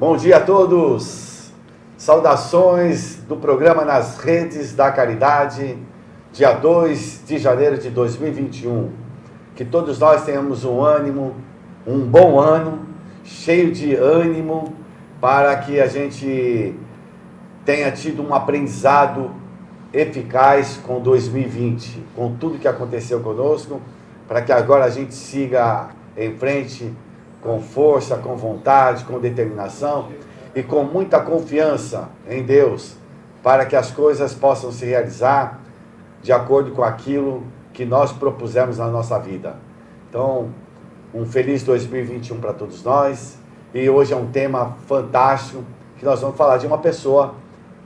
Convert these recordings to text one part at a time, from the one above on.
Bom dia a todos, saudações do programa Nas Redes da Caridade, dia 2 de janeiro de 2021. Que todos nós tenhamos um ânimo, um bom ano, cheio de ânimo, para que a gente tenha tido um aprendizado eficaz com 2020, com tudo que aconteceu conosco, para que agora a gente siga em frente com força, com vontade, com determinação e com muita confiança em Deus, para que as coisas possam se realizar de acordo com aquilo que nós propusemos na nossa vida. Então, um feliz 2021 para todos nós. E hoje é um tema fantástico, que nós vamos falar de uma pessoa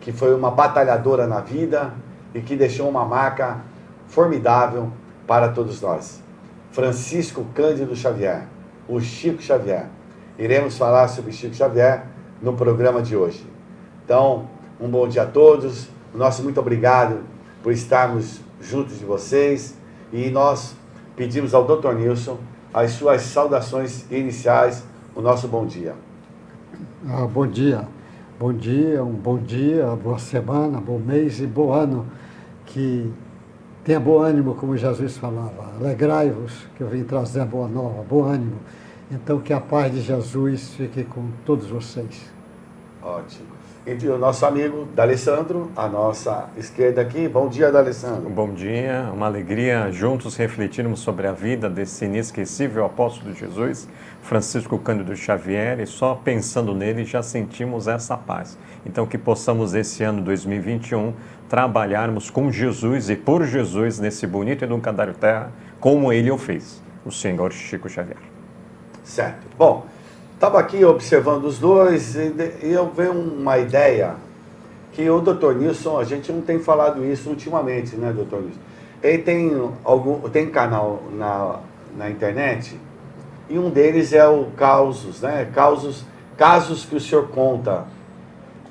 que foi uma batalhadora na vida e que deixou uma marca formidável para todos nós. Francisco Cândido Xavier, o Chico Xavier. Iremos falar sobre Chico Xavier no programa de hoje. Então, um bom dia a todos. Nosso muito obrigado por estarmos juntos de vocês. E nós pedimos ao Dr. Nilson as suas saudações iniciais, o nosso bom dia. Bom dia. Bom dia, um bom dia, boa semana, bom mês e bom ano. Que tenha bom ânimo, como Jesus falava. Alegrai-vos, que eu vim trazer a boa nova, bom ânimo. Então, que a paz de Jesus fique com todos vocês. Ótimo. E o nosso amigo D'Alessandro, à nossa esquerda aqui. Bom dia, D'Alessandro. Bom dia, uma alegria juntos refletirmos sobre a vida desse inesquecível apóstolo de Jesus, Francisco Cândido Xavier, e só pensando nele já sentimos essa paz. Então, que possamos esse ano 2021 trabalharmos com Jesus e por Jesus nesse bonito educandário terra, como ele o fez, o Senhor Chico Xavier. Certo. Bom, estava aqui observando os dois e eu vejo uma ideia que o Dr. Nilson, a gente não tem falado isso ultimamente, né, Dr. Nilson? Ele tem canal na internet e um deles é o Causos, né? Casos que o senhor conta.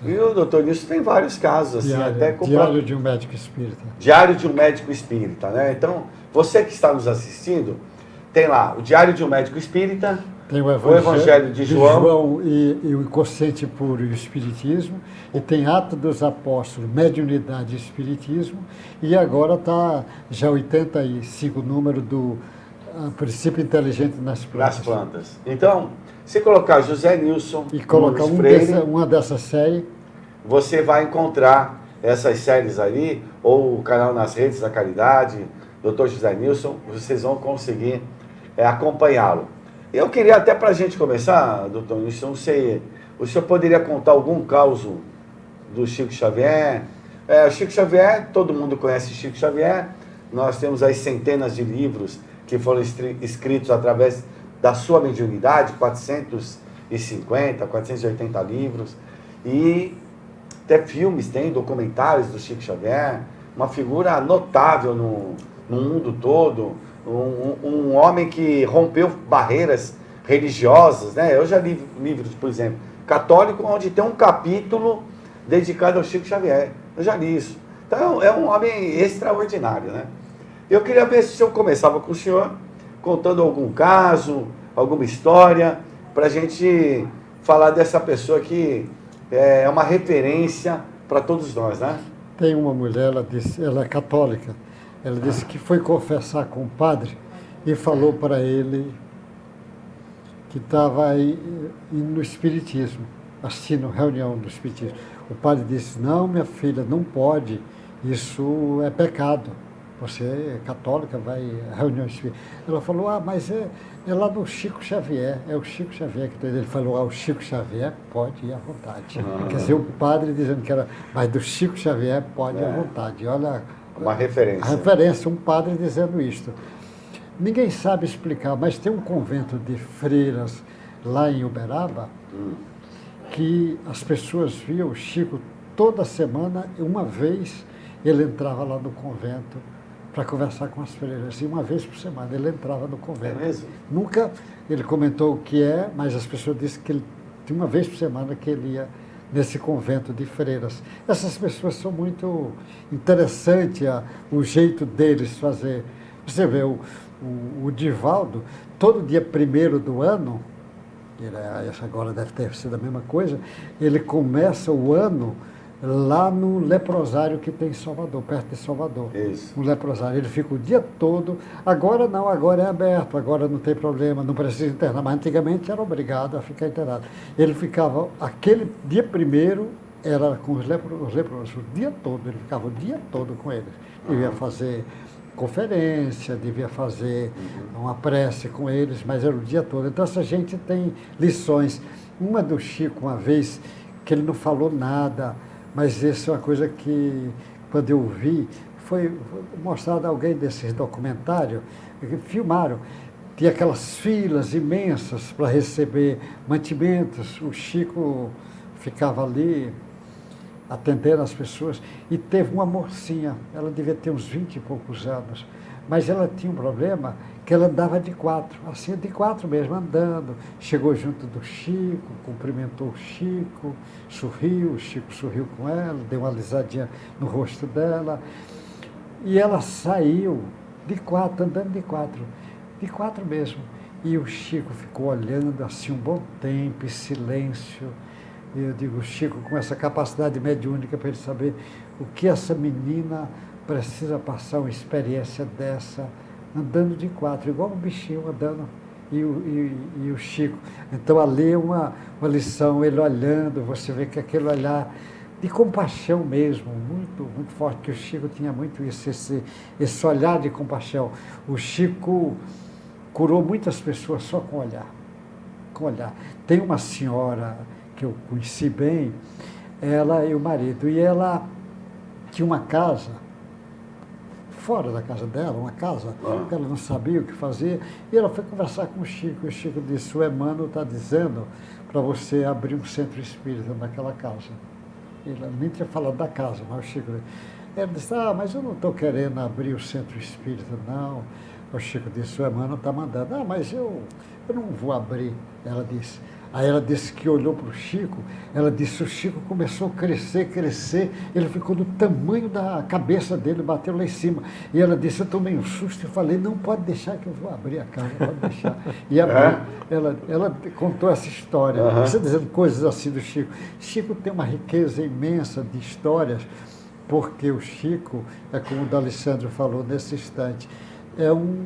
E o Dr. Nilson tem vários casos, assim, Diário de um Médico Espírita. Diário de um Médico Espírita, né? Então, você que está nos assistindo, tem lá o Diário de um Médico Espírita, tem o Evangelho de João e o Inconsciente Puro e o Espiritismo, e tem Atos dos Apóstolos, Mediunidade e Espiritismo, e agora está já 85 número do Princípio Inteligente nas Plantas. Nas plantas. Então, se colocar José Nilson e colocar uma dessas séries, você vai encontrar essas séries ali, ou o canal Nas Redes da Caridade, Dr. José Nilson, vocês vão conseguir acompanhá-lo. Eu queria até para a gente começar, doutor Nilson, não sei, o senhor poderia contar algum caso do Chico Xavier? Chico Xavier, todo mundo conhece Chico Xavier, nós temos aí centenas de livros que foram escritos através da sua mediunidade, 450, 480 livros, e até filmes, tem documentários do Chico Xavier, uma figura notável no mundo todo, um homem que rompeu barreiras religiosas, né? Eu já li livros, por exemplo, católico, onde tem um capítulo dedicado ao Chico Xavier. Eu já li isso. Então, é um homem extraordinário, né? Eu queria ver se eu começava com o senhor, contando algum caso, alguma história, para a gente falar dessa pessoa que é uma referência para todos nós, né? Tem uma mulher, ela é católica, ela disse que foi confessar com o padre e falou para ele que estava aí no Espiritismo, assistindo reunião do Espiritismo. O padre disse, não, minha filha, não pode, isso é pecado. Você é católica, vai à reunião espírita. Ela falou, mas é lá do Chico Xavier, é o Chico Xavier que está. Ele falou, o Chico Xavier pode ir à vontade. Quer dizer, o padre dizendo que era, mas do Chico Xavier pode ir à vontade. Olha, uma referência. A referência, um padre dizendo isto. Ninguém sabe explicar, mas tem um convento de freiras lá em Uberaba, que as pessoas viam o Chico toda semana, uma vez ele entrava lá no convento para conversar com as freiras, e uma vez por semana ele entrava no convento. É mesmo? Nunca ele comentou o que é, mas as pessoas disseram que ele tinha uma vez por semana que ele ia nesse convento de freiras. Essas pessoas são muito interessantes, o jeito deles fazer. Você vê, o Divaldo, todo dia 1º do ano, essa agora deve ter sido a mesma coisa, ele começa o ano lá no leprosário que tem em Salvador, perto de Salvador. Isso. No leprosário. Ele fica o dia todo. Agora não, agora é aberto, agora não tem problema, não precisa internar. Mas antigamente era obrigado a ficar internado. Ele ficava, aquele dia primeiro, era com os leprosos, o dia todo, ele ficava o dia todo com eles. Devia fazer conferência, devia fazer uma prece com eles, mas era o dia todo. Então essa gente tem lições. Uma do Chico, uma vez, que ele não falou nada, mas isso é uma coisa que, quando eu vi, foi mostrado a alguém desses documentários, que filmaram. Tinha aquelas filas imensas para receber mantimentos. O Chico ficava ali atendendo as pessoas. E teve uma mocinha, ela devia ter uns 20 e poucos anos, mas ela tinha um problema que ela andava de quatro, assim, de quatro mesmo, andando. Chegou junto do Chico, cumprimentou o Chico sorriu com ela, deu uma alisadinha no rosto dela. E ela saiu de quatro, andando de quatro mesmo. E o Chico ficou olhando assim um bom tempo, em silêncio. E eu digo, Chico, com essa capacidade mediúnica para ele saber o que essa menina precisa passar uma experiência dessa, andando de quatro, igual um bichinho andando, e o Chico. Então, ali é uma lição, ele olhando, você vê que aquele olhar de compaixão mesmo, muito, muito forte, que o Chico tinha muito isso, esse olhar de compaixão. O Chico curou muitas pessoas só com olhar, com olhar. Tem uma senhora que eu conheci bem, ela e o marido, e ela tinha uma casa, fora da casa dela, uma casa, que ela não sabia o que fazer, e ela foi conversar com o Chico, e o Chico disse, o Emmanuel está dizendo para você abrir um centro espírita naquela casa. Ele nem tinha falado da casa, mas o Chico... Ela disse, mas eu não estou querendo abrir o centro espírita, não. O Chico disse, o Emmanuel está mandando. Mas eu não vou abrir, ela disse. Aí ela disse que olhou para o Chico, ela disse, o Chico começou a crescer, ele ficou do tamanho da cabeça dele, bateu lá em cima. E ela disse, eu tomei um susto e falei, não pode deixar que eu vou abrir a casa, pode deixar. E abriu. Ela contou essa história, você dizendo coisas assim do Chico. Chico tem uma riqueza imensa de histórias, porque o Chico, é como o D'Alessandro falou nesse instante, é um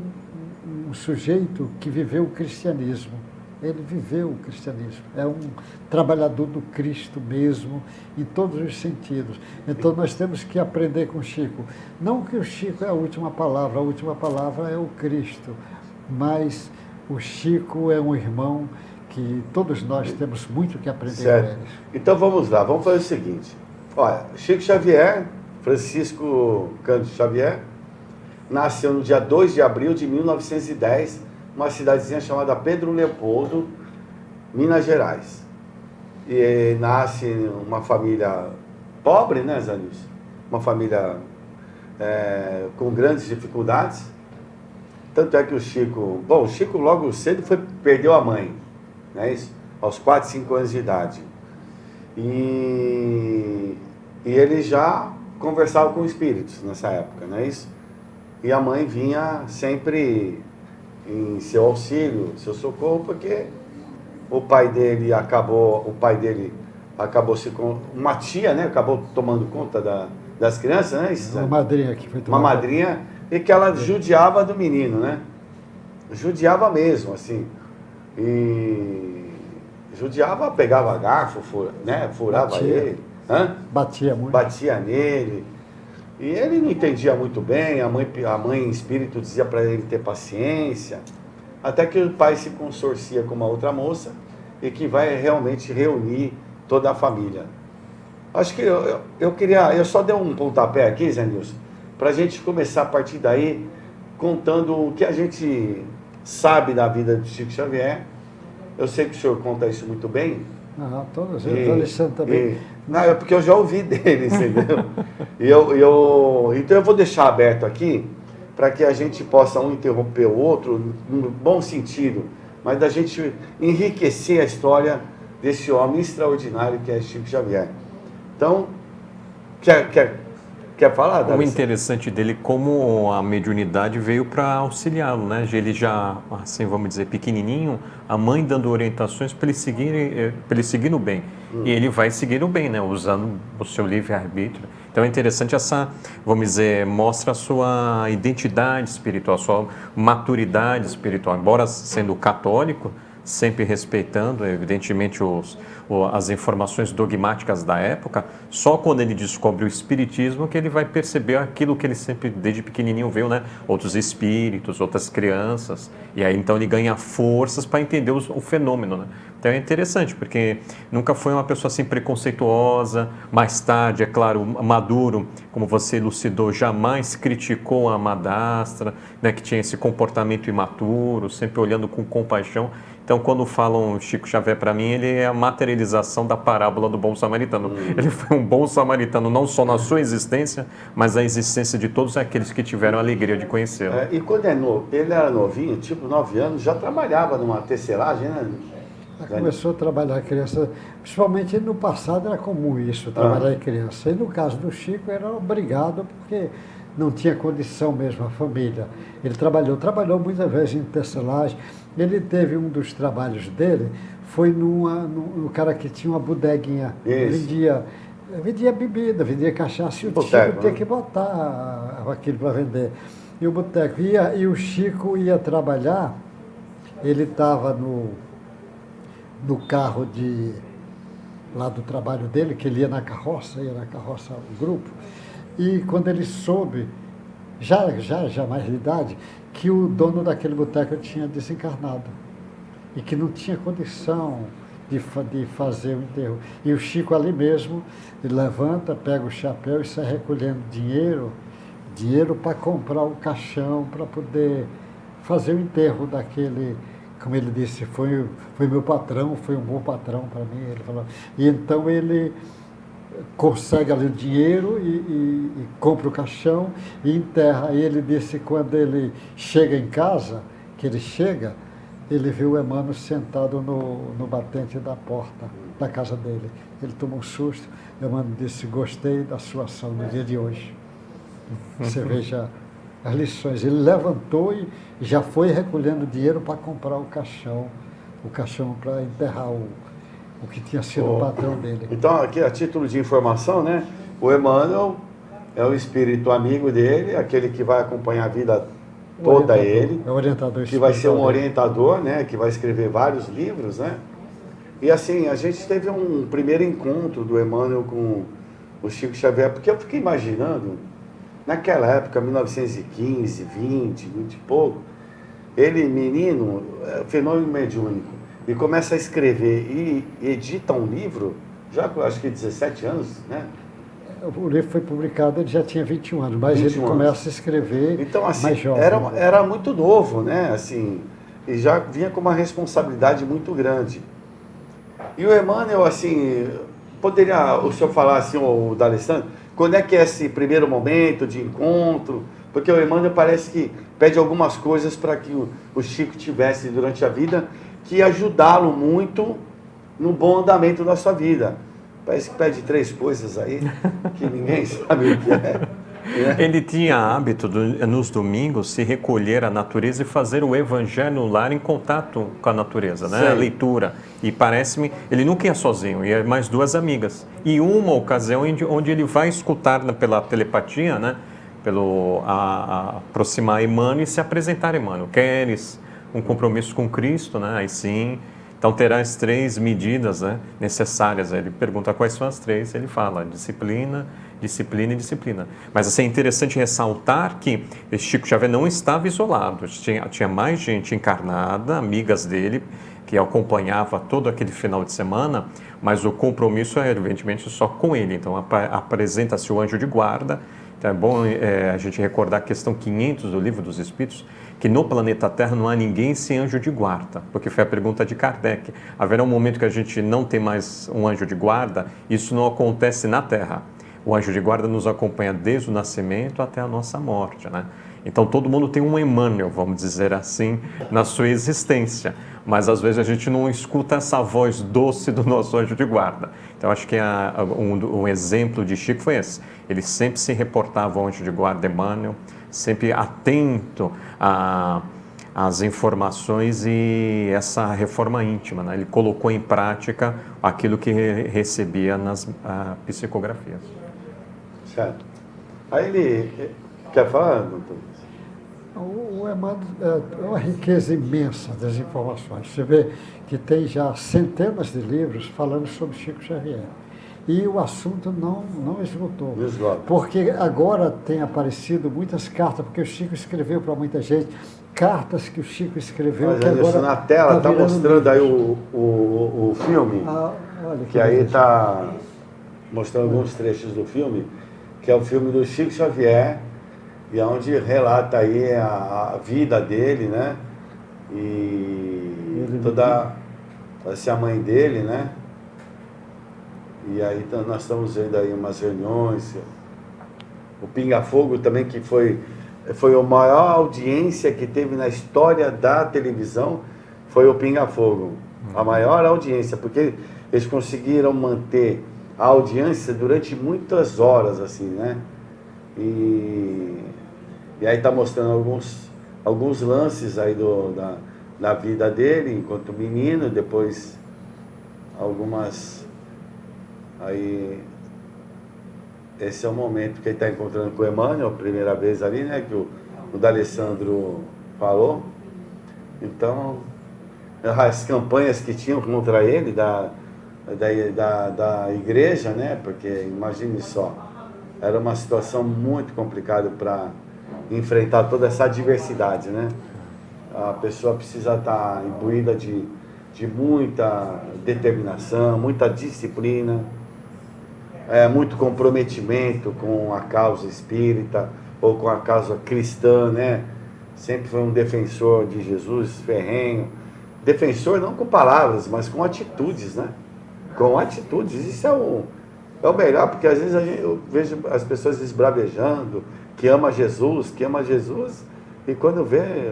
sujeito que viveu o cristianismo. Ele viveu o cristianismo, é um trabalhador do Cristo mesmo, em todos os sentidos. Então nós temos que aprender com o Chico. Não que o Chico é a última palavra é o Cristo, mas o Chico é um irmão que todos nós temos muito que aprender certo. com eles. Então vamos lá, vamos fazer o seguinte. Olha, Chico Xavier, Francisco Cândido Xavier, nasceu no dia 2 de abril de 1910, uma cidadezinha chamada Pedro Leopoldo, Minas Gerais. E nasce uma família pobre, né, Zanils? Uma família com grandes dificuldades. Tanto é que o Chico logo cedo perdeu a mãe, né, isso? Aos 4, 5 anos de idade. E ele já conversava com espíritos nessa época, não é isso? E a mãe vinha sempre em seu auxílio, seu socorro, porque o pai dele acabou uma tia, né, acabou tomando conta das crianças, né? Uma madrinha que foi tomar uma madrinha, e que ela judiava do menino, né? Judiava mesmo, assim. E judiava, pegava garfo, furava batia. ele. Batia muito. Batia nele. E ele não entendia muito bem, a mãe em espírito dizia para ele ter paciência, até que o pai se consorcia com uma outra moça e que vai realmente reunir toda a família. Acho que eu só dei um pontapé aqui, Zé Nilson, para a gente começar a partir daí, contando o que a gente sabe da vida de Chico Xavier. Eu sei que o senhor conta isso muito bem. Todos, eu Alexandre também. Não, é porque eu já ouvi deles, entendeu? Então eu vou deixar aberto aqui para que a gente possa um interromper o outro, no bom sentido, mas da gente enriquecer a história desse homem extraordinário que é Chico Xavier. Então, quer Quer falar, O Davi? interessante dele, como a mediunidade veio para auxiliá-lo, né? Ele já, assim, vamos dizer, pequenininho, a mãe dando orientações para ele seguir no bem. E ele vai seguir no bem, né? Usando o seu livre-arbítrio. Então é interessante essa, vamos dizer, mostra a sua identidade espiritual, a sua maturidade espiritual. Embora sendo católico, sempre respeitando, evidentemente, as informações dogmáticas da época, só quando ele descobre o espiritismo que ele vai perceber aquilo que ele sempre, desde pequenininho, viu, né? Outros espíritos, outras crianças, e aí então ele ganha forças para entender o fenômeno, né? Então é interessante, porque nunca foi uma pessoa assim preconceituosa. Mais tarde, é claro, maduro, como você elucidou, jamais criticou a madrasta, né, que tinha esse comportamento imaturo, sempre olhando com compaixão. Então, quando falam Chico Xavier para mim, ele é a materialização da parábola do bom samaritano. Ele foi um bom samaritano, não só na sua existência, mas na existência de todos aqueles que tiveram a alegria de conhecê-lo. E quando ele era novinho, tipo 9 anos, já trabalhava numa tecelagem, né? Começou a trabalhar criança, principalmente no passado era comum isso, trabalhar em criança. E no caso do Chico era obrigado, porque não tinha condição mesmo a família. Ele trabalhou muitas vezes em tecelagem. Ele teve um dos trabalhos dele, foi no cara que tinha uma bodeguinha, vendia bebida, vendia cachaça, e o Chico tinha que botar aquilo para vender. E o boteco e o Chico ia trabalhar, ele estava no carro lá do trabalho dele, que ele ia na carroça o grupo, e quando ele soube, já mais de idade, que o dono daquele boteco tinha desencarnado e que não tinha condição de fazer o enterro. E o Chico ali mesmo, ele levanta, pega o chapéu e sai recolhendo dinheiro para comprar o caixão, para poder fazer o enterro daquele. Como ele disse, foi meu patrão, foi um bom patrão para mim, ele falou. E então ele consegue ali o dinheiro e compra o caixão e enterra. E ele disse que quando ele chega em casa, ele viu o Emmanuel sentado no batente da porta da casa dele. Ele tomou um susto, o Emmanuel disse, gostei da sua ação no dia de hoje. Você veja as lições. Ele levantou e já foi recolhendo dinheiro para comprar o caixão para enterrar o que tinha sido o patrão dele. Então, aqui a título de informação, né? O Emmanuel é o espírito amigo dele, aquele que vai acompanhar a vida toda ele. É o orientador espiritual. Que vai ser um orientador, né? Que vai escrever vários livros, né? E assim, a gente teve um primeiro encontro do Emmanuel com o Chico Xavier, porque eu fiquei imaginando, naquela época, 1915, 20 e pouco, ele, menino, fenômeno mediúnico, e começa a escrever e edita um livro, já com acho que 17 anos, né? O livro foi publicado, ele já tinha 21 anos, mas 21 ele começa a escrever então, assim, mais jovem. Era muito novo, né? Assim, e já vinha com uma responsabilidade muito grande. E o Emmanuel, assim, poderia o senhor falar assim, o D'Alessandro, quando é que é esse primeiro momento de encontro? Porque o Emmanuel parece que pede algumas coisas para que o Chico tivesse durante a vida, que ia ajudá-lo muito no bom andamento da sua vida. Parece que pede 3 coisas aí, que ninguém sabe o que é. Ele tinha hábito, nos domingos, se recolher à natureza e fazer o evangelho no lar em contato com a natureza, né? A leitura. E parece-me, ele nunca ia sozinho, ia mais 2 amigas. E uma ocasião onde ele vai escutar pela telepatia, né? Aproximar Emmanuel e se apresentar a Emmanuel. Queres um compromisso com Cristo, né? Aí sim. Então terá as 3 medidas, né, necessárias. Ele pergunta quais são as 3, ele fala disciplina, disciplina e disciplina. Mas assim, é interessante ressaltar que Chico Xavier não estava isolado. Tinha mais gente encarnada, amigas dele, que acompanhava todo aquele final de semana, mas o compromisso é evidentemente só com ele. Então apresenta-se o anjo de guarda. Então é bom a gente recordar a questão 500 do Livro dos Espíritos, que no planeta Terra não há ninguém sem anjo de guarda, porque foi a pergunta de Kardec. Haverá um momento que a gente não tem mais um anjo de guarda, isso não acontece na Terra. O anjo de guarda nos acompanha desde o nascimento até a nossa morte, né? Então todo mundo tem um Emmanuel, vamos dizer assim, na sua existência. Mas às vezes a gente não escuta essa voz doce do nosso anjo de guarda. Então acho que um exemplo de Chico foi esse. Ele sempre se reportava ao anjo de guarda Emmanuel, sempre atento às informações e essa reforma íntima, né? Ele colocou em prática aquilo que recebia nas psicografias. Certo. Aí ele quer falar, doutor? O Emmanuel é uma riqueza imensa das informações. Você vê que tem já centenas de livros falando sobre Chico Xavier. E o assunto não esgotou. Esgota. Porque agora tem aparecido muitas cartas, porque o Chico escreveu para muita gente, cartas que o Chico escreveu. Mas que Anderson, agora na tela está mostrando livros. aí o filme, Olha que aí está mostrando alguns trechos do filme, que é o filme do Chico Xavier, e onde relata aí a vida dele, né? E toda essa mãe dele, né? E aí nós estamos vendo aí umas reuniões, o Pinga Fogo também, que foi a maior audiência que teve na história da televisão, foi o Pinga Fogo. A maior audiência, porque eles conseguiram manter a audiência durante muitas horas, assim, né? E aí está mostrando alguns lances aí da vida dele enquanto menino, depois algumas... Aí, esse é o momento que ele está encontrando com o Emmanuel, a primeira vez ali, né, que o D'Alessandro falou. Então, as campanhas que tinham contra ele, da igreja, né, porque imagine só, era uma situação muito complicada para enfrentar toda essa adversidade, né? A pessoa precisa estar imbuída de muita determinação, muita disciplina, muito comprometimento com a causa espírita ou com a causa cristã, né? Sempre foi um defensor de Jesus, ferrenho. Defensor não com palavras, mas com atitudes, né? Com atitudes. Isso é o melhor, porque às vezes eu vejo as pessoas esbravejando, que ama Jesus, e quando vê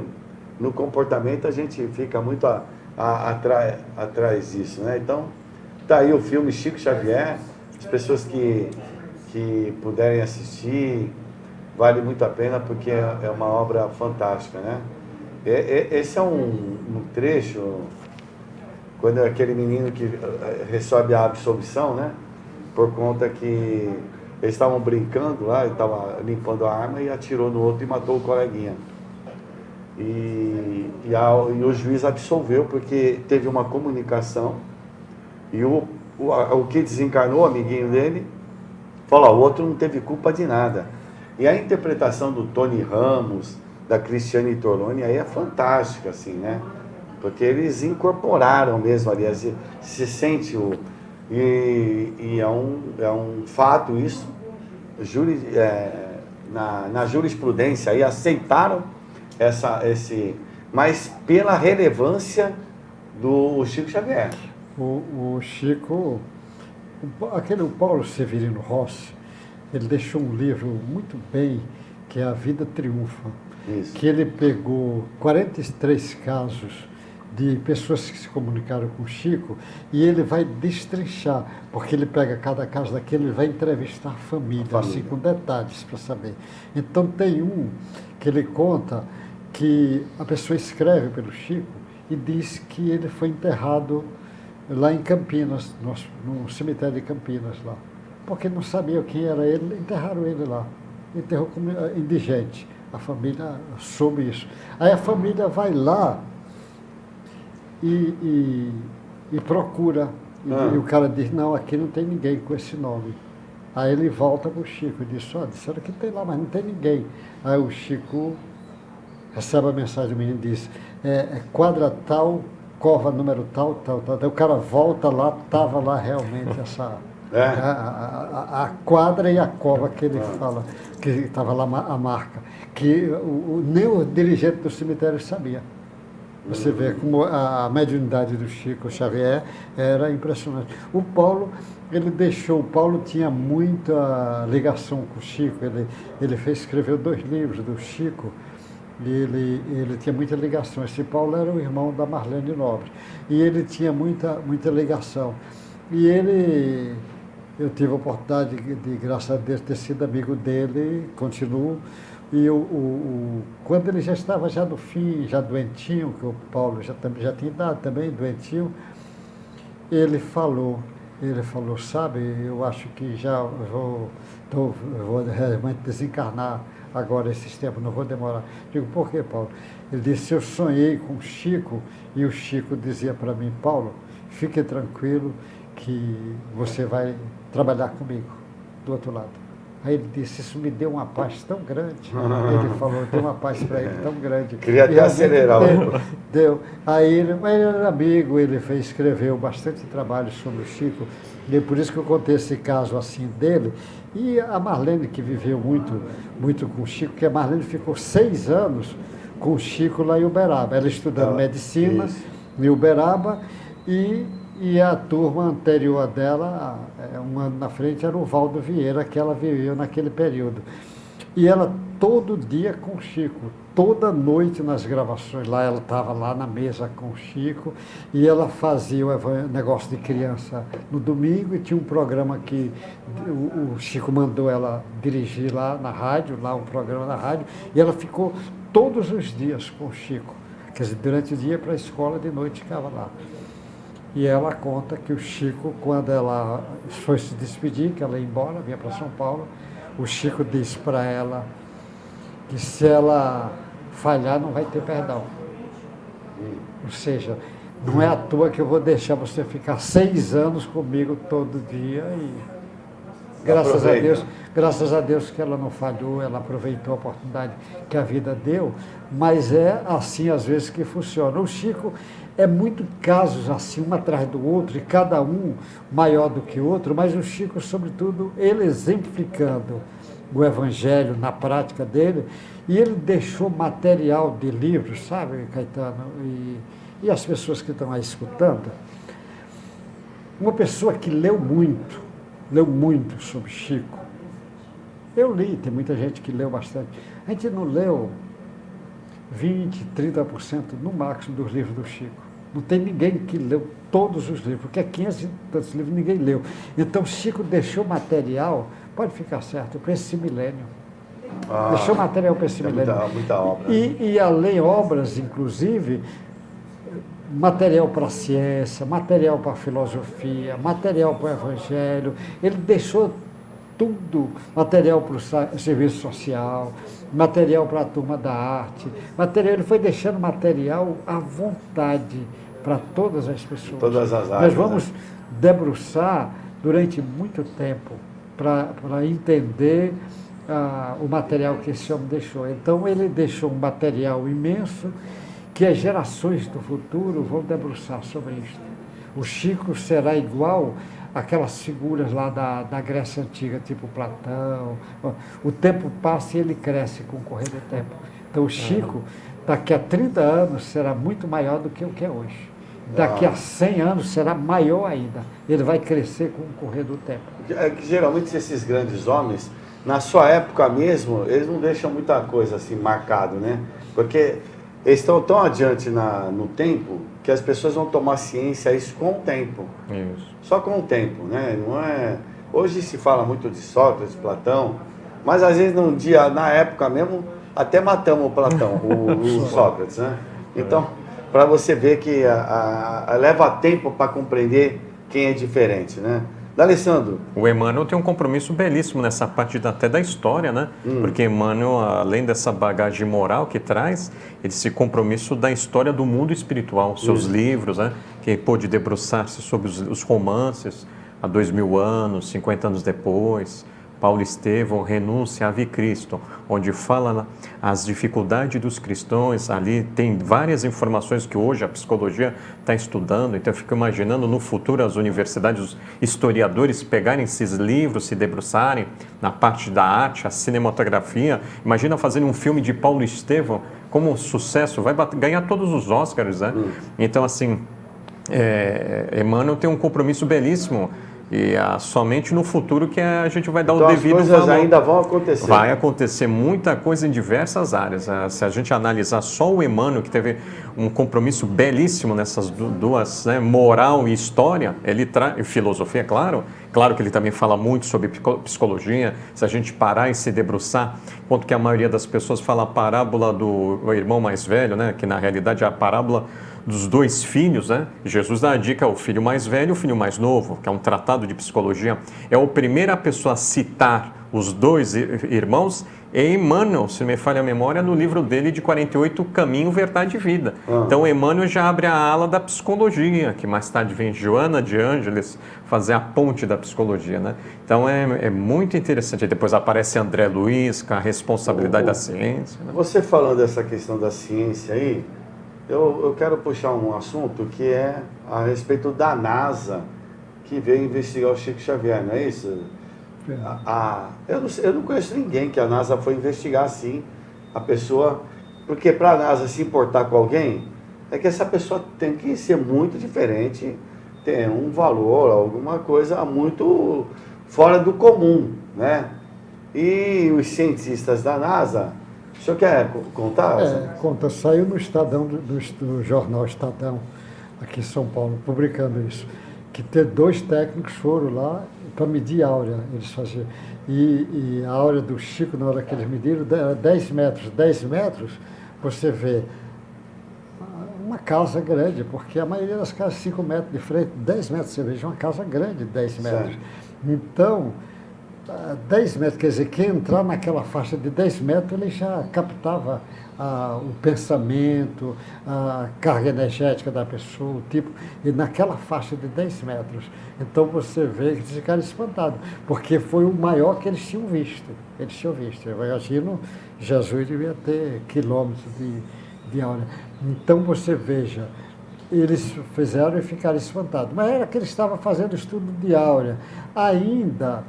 no comportamento a gente fica muito atrás disso, né? Então, tá aí o filme Chico Xavier, as pessoas que puderem assistir, vale muito a pena, porque é uma obra fantástica, né? Esse é um trecho, quando é aquele menino que recebe a absolvição, né? Por conta que eles estavam brincando lá, ele estava limpando a arma e atirou no outro e matou o coleguinha. E o juiz absolveu porque teve uma comunicação e o que desencarnou, o amiguinho dele, falou, o outro não teve culpa de nada. E a interpretação do Tony Ramos, da Cristiane Torloni, aí é fantástica, assim, né? Porque eles incorporaram mesmo ali, se sente e é um fato isso, na jurisprudência aí aceitaram mas pela relevância do Chico Xavier. O Chico, o Paulo Severino Rossi, ele deixou um livro muito bem, que é A Vida Triunfa. Isso. Que ele pegou 43 casos de pessoas que se comunicaram com o Chico e ele vai destrinchar, porque ele pega cada caso daquele, ele vai entrevistar a família. Assim, com detalhes para saber. Então tem um que ele conta que a pessoa escreve pelo Chico e diz que ele foi enterrado lá em Campinas, no cemitério de Campinas lá, porque não sabia quem era ele, enterraram ele lá, enterrou como indigente. A família soube isso. Aí a família vai lá e procura. E o cara diz, não, aqui não tem ninguém com esse nome. Aí ele volta para o Chico e diz, disseram que tem lá, mas não tem ninguém. Aí o Chico recebe a mensagem do menino e diz, quadra tal, cova número tal. Aí o cara volta lá, estava lá realmente essa... A quadra e a cova que ele fala, que estava lá a marca, que nem o dirigente do cemitério sabia. Você vê como a mediunidade do Chico Xavier era impressionante. O Paulo, o Paulo tinha muita ligação com o Chico, escreveu 2 livros do Chico, e ele tinha muita ligação. Esse Paulo era o irmão da Marlene Nobre, e ele tinha muita ligação. E eu tive a oportunidade de, graças a Deus, ter sido amigo dele, continuo. E quando ele já estava no fim, já doentinho, que o Paulo já tinha idade também, doentinho, ele falou, sabe, eu acho que já vou realmente desencarnar agora esses tempos, não vou demorar. Digo, por quê, Paulo? Ele disse, eu sonhei com o Chico, e o Chico dizia para mim, Paulo, fique tranquilo que você vai trabalhar comigo, do outro lado. Aí ele disse, isso me deu uma paz tão grande. Ele falou, deu uma paz para ele tão grande. Queria até acelerar. Deu. Mas ele era amigo, ele escreveu bastante trabalho sobre o Chico, e por isso que eu contei esse caso assim dele. E a Marlene, que viveu muito com o Chico, que a Marlene ficou 6 anos com o Chico lá em Uberaba. Ela estudando medicina em Uberaba, e a turma anterior a dela, um ano na frente, era o Valdo Vieira, que ela viveu naquele período. E ela todo dia com o Chico, toda noite nas gravações lá, ela estava lá na mesa com o Chico, e ela fazia o negócio de criança no domingo, e tinha um programa que o Chico mandou ela dirigir lá na rádio, lá um programa na rádio, e ela ficou todos os dias com o Chico. Quer dizer, durante o dia para a escola, de noite ficava lá. E ela conta que o Chico, quando ela foi se despedir, que ela ia embora, vinha para São Paulo, o Chico disse para ela que se ela falhar não vai ter perdão. Ou seja, não é à toa que eu vou deixar você ficar 6 anos comigo todo dia, e graças a Deus que ela não falhou, ela aproveitou a oportunidade que a vida deu, mas é assim às vezes que funciona. O Chico é muito casos assim, um atrás do outro, e cada um maior do que o outro, mas o Chico, sobretudo, ele exemplificando o Evangelho na prática dele, e ele deixou material de livros, sabe, Caetano, e as pessoas que estão aí escutando, uma pessoa que leu muito sobre Chico. Eu li, tem muita gente que leu bastante. A gente não leu 20%, 30% no máximo dos livros do Chico. Não tem ninguém que leu todos os livros, porque 500 e tantos livros ninguém leu. Então, Chico deixou material, pode ficar certo, para esse milênio. Deixou material para esse milênio. Muita obra. E além obras, inclusive, material para a ciência, material para a filosofia, material para o Evangelho. Ele deixou tudo, material para o serviço social, material para a turma da arte, ele foi deixando material à vontade para todas as pessoas. Todas as áreas. Nós vamos debruçar durante muito tempo para entender o material que esse homem deixou. Então ele deixou um material imenso que as gerações do futuro vão debruçar sobre isso. O Chico será igual aquelas figuras lá da Grécia Antiga, tipo Platão. O tempo passa e ele cresce com o correr do tempo. Então o Chico, daqui a 30 anos, será muito maior do que o que é hoje. Daqui a 100 anos será maior ainda. Ele vai crescer com o correr do tempo. Geralmente esses grandes homens, na sua época mesmo, eles não deixam muita coisa assim marcado, né? Porque eles estão tão adiante no tempo que as pessoas vão tomar ciência isso com o tempo. Isso. Só com o tempo, né? Não é... Hoje se fala muito de Sócrates, Platão, mas às vezes na época mesmo, até matamos o Platão, o Sócrates, né? Então, para você ver que leva tempo para compreender quem é diferente, né? D'Alessandro. O Emmanuel tem um compromisso belíssimo nessa parte até da história, né? Porque Emmanuel, além dessa bagagem moral que traz, ele se compromisso da história do mundo espiritual, seus livros, né? Que pôde debruçar-se sobre os romances há 2000 anos, 50 anos depois, Paulo Estevão, Renúncia Ave Cristo, onde fala as dificuldades dos cristãos. Ali tem várias informações que hoje a psicologia está estudando. Então eu fico imaginando no futuro as universidades, os historiadores pegarem esses livros, se debruçarem na parte da arte, a cinematografia. Imagina fazendo um filme de Paulo Estevão como um sucesso, vai ganhar todos os Oscars, né? Então assim, Emmanuel tem um compromisso belíssimo. E somente no futuro que a gente vai dar então, o devido valor. As coisas ainda vão acontecer. Vai acontecer muita coisa em diversas áreas. Se a gente analisar só o Emmanuel, que teve um compromisso belíssimo nessas duas, né, moral e história, ele traz filosofia, claro que ele também fala muito sobre psicologia. Se a gente parar e se debruçar, enquanto que a maioria das pessoas fala a parábola do irmão mais velho, né, que na realidade é a parábola dos dois filhos, né? Jesus dá a dica ao filho mais velho e o filho mais novo, que é um tratado de psicologia. É a primeira pessoa a citar os dois irmãos é Emmanuel, se não me falha a memória, no livro dele de 48, Caminho, Verdade e Vida. Então Emmanuel já abre a ala da psicologia, que mais tarde vem Joana de Ângeles fazer a ponte da psicologia, né? Então é muito interessante. Aí depois aparece André Luiz com a responsabilidade da ciência, né? Você falando dessa questão da ciência aí, eu quero puxar um assunto que é a respeito da NASA, que veio investigar o Chico Xavier, não é isso? Eu não conheço ninguém que a NASA foi investigar assim, a pessoa, porque para a NASA se importar com alguém, é que essa pessoa tem que ser muito diferente, tem um valor, alguma coisa muito fora do comum, né? E os cientistas da NASA, o senhor quer contar? Conta, saiu no Estadão, do jornal Estadão, aqui em São Paulo, publicando isso, que dois técnicos foram lá para medir a áurea, eles faziam. E a áurea do Chico, na hora que eles mediram, era 10 metros. 10 metros, você vê uma casa grande, porque a maioria das casas 5 metros de frente, 10 metros, você veja uma casa grande, 10 metros. Certo. Então, 10 metros, quer dizer, quem entrar naquela faixa de 10 metros, ele já captava o pensamento, a carga energética da pessoa, o tipo, e naquela faixa de 10 metros. Então você vê que eles ficaram espantados, porque foi o maior que eles tinham visto. Eu imagino, Jesus devia ter quilômetros de áurea. Então você veja, eles fizeram e ficaram espantados. Mas era que eles estavam fazendo estudo de áurea. Ainda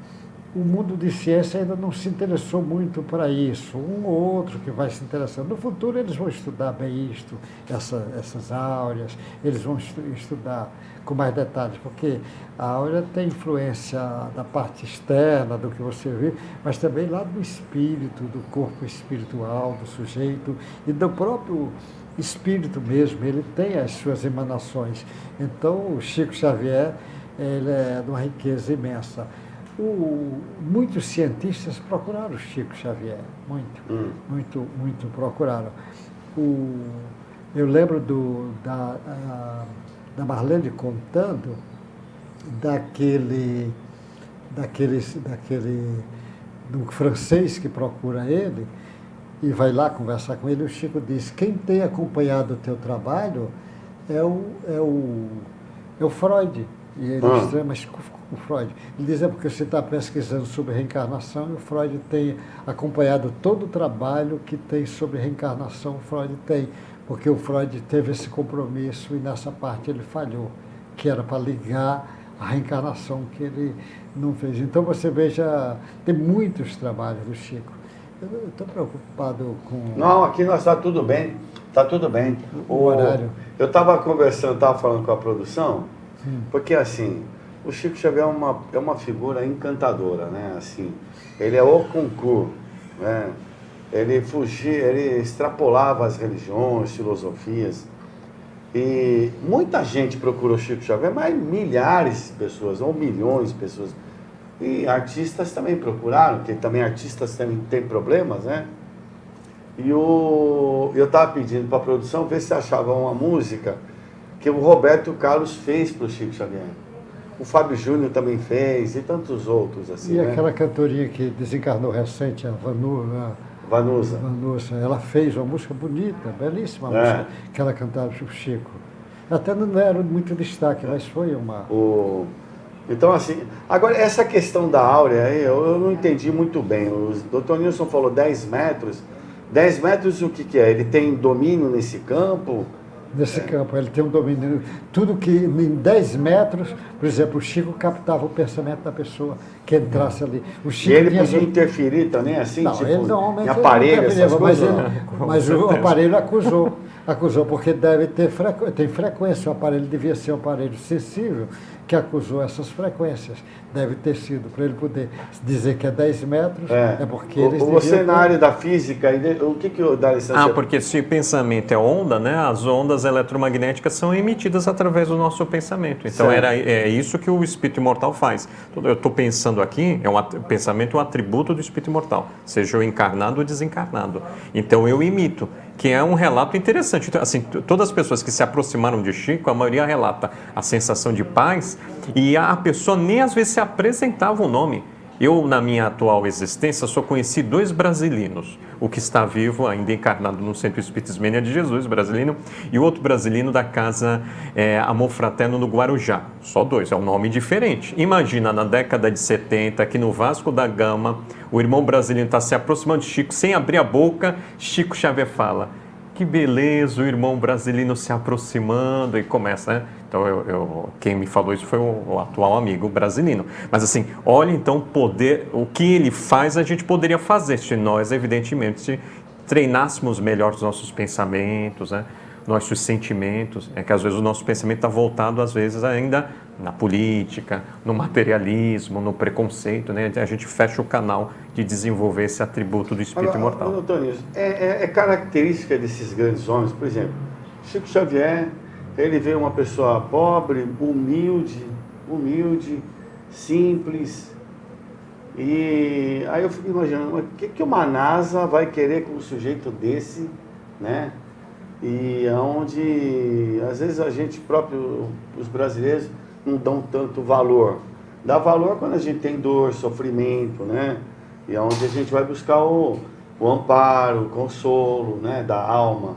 o mundo de ciência ainda não se interessou muito para isso. Um ou outro que vai se interessando. No futuro eles vão estudar bem isto, essas áureas, eles vão estudar com mais detalhes, porque a áurea tem influência da parte externa, do que você vê, mas também lá do espírito, do corpo espiritual do sujeito e do próprio espírito mesmo. Ele tem as suas emanações. Então o Chico Xavier, ele é de uma riqueza imensa. Muitos cientistas procuraram o Chico Xavier, muito procuraram. Eu lembro da Marlene contando do francês que procura ele e vai lá conversar com ele. O Chico diz: quem tem acompanhado o teu trabalho é o Freud. E ele diz: mas o Freud. Ele diz: porque você está pesquisando sobre reencarnação e o Freud tem acompanhado todo o trabalho que tem sobre reencarnação. O Freud tem, porque o Freud teve esse compromisso e nessa parte ele falhou, que era para ligar a reencarnação, que ele não fez. Então você veja, tem muitos trabalhos do Chico. Eu estou preocupado com... Não, aqui nós está tudo bem, O horário. Eu estava falando com a produção, porque assim, o Chico Xavier é uma figura encantadora, né? Assim, ele é o concurso, né? Ele extrapolava as religiões, filosofias, e muita gente procurou o Chico Xavier, mas milhares de pessoas, ou milhões de pessoas, e artistas também procuraram, porque também artistas também têm problemas, né? E eu estava pedindo para a produção ver se achava uma música que o Roberto Carlos fez para o Chico Xavier. O Fábio Júnior também fez, e tantos outros, assim, e aquela cantoria que desencarnou recente, a Vanusa, ela fez uma música bonita, belíssima música, que ela cantava para o Chico. Até não era muito destaque, mas foi uma... Então, assim, agora essa questão da áurea, aí, eu não entendi muito bem. O Dr. Nilson falou 10 metros. 10 metros o que é? Ele tem domínio nesse campo? Nesse campo, ele tem um domínio. Tudo que em 10 metros, por exemplo, o Chico captava o pensamento da pessoa que entrasse ali. O Chico E ele tinha podia interferir também, assim, não, tipo, ele normalmente em aparelho, ele não essas coisas? mas o aparelho acusou, porque deve ter tem frequência, o aparelho devia ser um aparelho sensível, que acusou essas frequências. Deve ter sido, para ele poder dizer que é 10 metros, é porque eles Você na área da física, o que dá licença? Porque se o pensamento é onda, né, as ondas eletromagnéticas são emitidas através do nosso pensamento. Então é isso que o espírito imortal faz. Eu estou pensando aqui, o pensamento é um atributo do espírito imortal, seja o encarnado ou desencarnado. Então eu imito, que é um relato interessante. Então, assim, todas as pessoas que se aproximaram de Chico, a maioria relata a sensação de paz, e a pessoa nem às vezes se apresentava o nome. Eu, na minha atual existência, só conheci 2 brasileiros. O que está vivo, ainda encarnado no Centro Espírita Ismênia de Jesus, brasileiro, e o outro brasileiro da Casa Amor Fraterno no Guarujá. Só 2, é um nome diferente. Imagina, na década de 70, aqui no Vasco da Gama, o irmão brasileiro está se aproximando de Chico, sem abrir a boca, Chico Xavier fala: que beleza, o irmão brasileiro se aproximando, e começa, né? Então, quem me falou isso foi o atual amigo brasileiro. Mas assim, olha então o que ele faz, a gente poderia fazer se nós, evidentemente, treinássemos melhor os nossos pensamentos, né? Nossos sentimentos. É que às vezes o nosso pensamento está voltado, às vezes, ainda na política, no materialismo, no preconceito, né? A gente fecha o canal de desenvolver esse atributo do espírito imortal. Doutor Nilson, é característica desses grandes homens, por exemplo, Chico Xavier, ele veio uma pessoa pobre, humilde, simples, e aí eu fico imaginando, o que uma NASA vai querer com um sujeito desse, né? E onde, às vezes, a gente próprio, os brasileiros, não dão tanto valor. Dá valor quando a gente tem dor, sofrimento, né? E é onde a gente vai buscar o amparo, o consolo, né, da alma.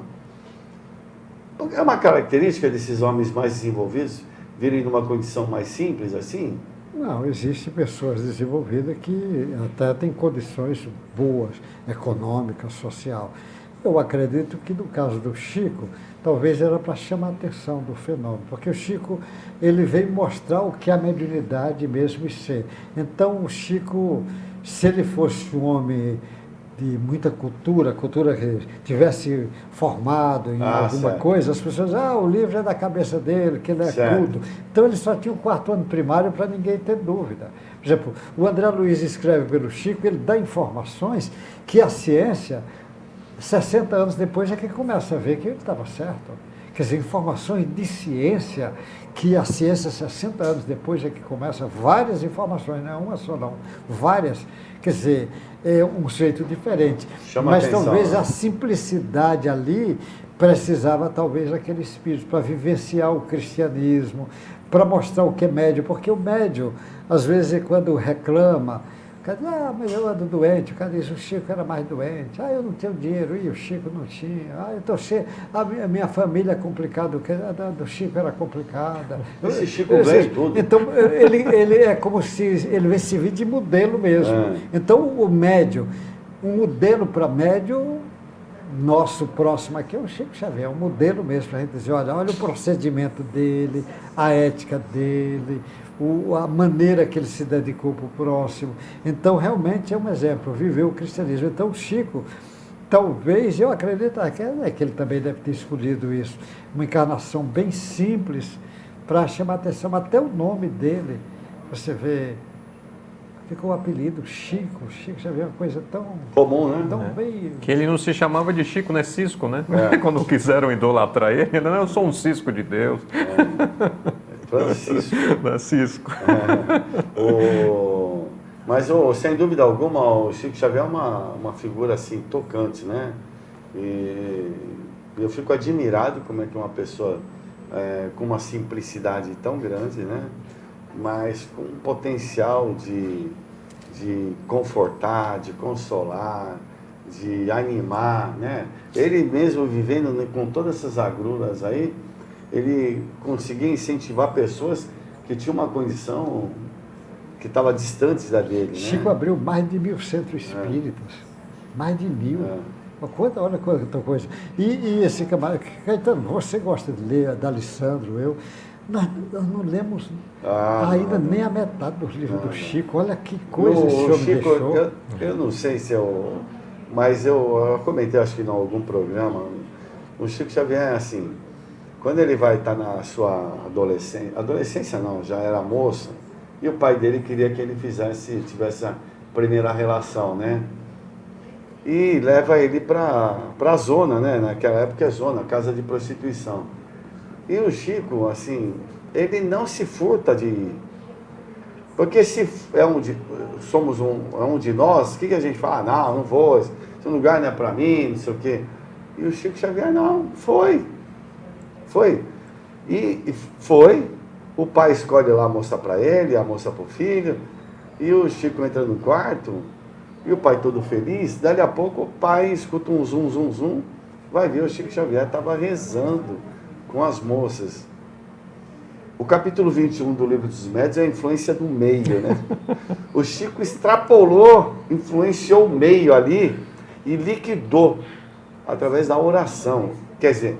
É uma característica desses homens mais desenvolvidos virem numa condição mais simples assim? Não, existem pessoas desenvolvidas que até têm condições boas, econômicas, social. Eu acredito que no caso do Chico, talvez era para chamar a atenção do fenômeno, porque o Chico, ele veio mostrar o que é a mediunidade mesmo ser. Então o Chico, se ele fosse um homem de muita cultura que tivesse formado em alguma coisa, as pessoas, o livro é da cabeça dele, que ele é culto. Então ele só tinha o 4º ano primário para ninguém ter dúvida. Por exemplo, o André Luiz escreve pelo Chico, ele dá informações que a ciência, 60 anos depois, é que começa a ver que ele estava certo. Quer dizer, informações de ciência, que a ciência, 60 anos depois, é que começa, várias informações, não é uma só não, várias. Quer dizer, é um jeito diferente. Mas atenção, talvez a simplicidade ali precisava, talvez, daquele espírito para vivenciar o cristianismo, para mostrar o que é médio, porque o médio, às vezes, quando reclama, cadê? Mas eu ando doente, cadê isso? O Chico era mais doente. Eu não tenho dinheiro, e o Chico não tinha. Eu estou cheio. A minha família é complicada, a do Chico era complicada. Esse Chico vem tudo. Então, ele é como se ele vem servir de modelo mesmo. Então, o médio, um modelo para médio, nosso próximo aqui é o Chico Xavier, um modelo mesmo para a gente dizer, olha o procedimento dele, a ética dele, a maneira que ele se dedicou para o próximo. Então, realmente é um exemplo, viveu o cristianismo. Então, o Chico, talvez, eu acredito que ele também deve ter escolhido isso, uma encarnação bem simples para chamar a atenção, até o nome dele, você vê, ficou o apelido Chico já veio uma coisa tão comum, né? Tão bem... Que ele não se chamava de Chico, né? Cisco, né? Quando quiseram idolatrar ele, não, eu sou um cisco de Deus. Francisco. Mas, sem dúvida alguma, o Chico Xavier é uma figura assim, tocante, né? E eu fico admirado como é que uma pessoa com uma simplicidade tão grande, né? Mas com um potencial de confortar, de consolar, de animar, né? Ele mesmo vivendo com todas essas agruras aí, ele conseguia incentivar pessoas que que tinha uma condição que estava distante da dele. Chico né? abriu mais de 1000 centros espíritas. Mais de 1000. Olha quanta coisa. E esse camarada, Caetano, você gosta de ler D'Alessandro, nós não lemos ainda nem a metade dos livros do Chico. Olha que coisa esse homem Chico, deixou. eu não sei se mas eu comentei, acho que em algum programa, o Chico Xavier, assim, quando ele vai estar na sua adolescência não, já era moço, e o pai dele queria que ele tivesse a primeira relação, né? E leva ele para a zona, né? Naquela época é zona, casa de prostituição. E o Chico, assim, ele não se furta de... Porque se somos um de nós, o que a gente fala? Não vou, esse lugar não é para mim, não sei o quê. E o Chico Xavier, não, foi. E foi, o pai escolhe lá a moça para ele, a moça para o filho, e o Chico entra no quarto, e o pai todo feliz, dali a pouco o pai escuta um zum, zum, zum, vai ver, o Chico Xavier estava rezando com as moças. O capítulo 21 do Livro dos Médiuns é a influência do meio, né? O Chico extrapolou, influenciou o meio ali e liquidou através da oração. Quer dizer,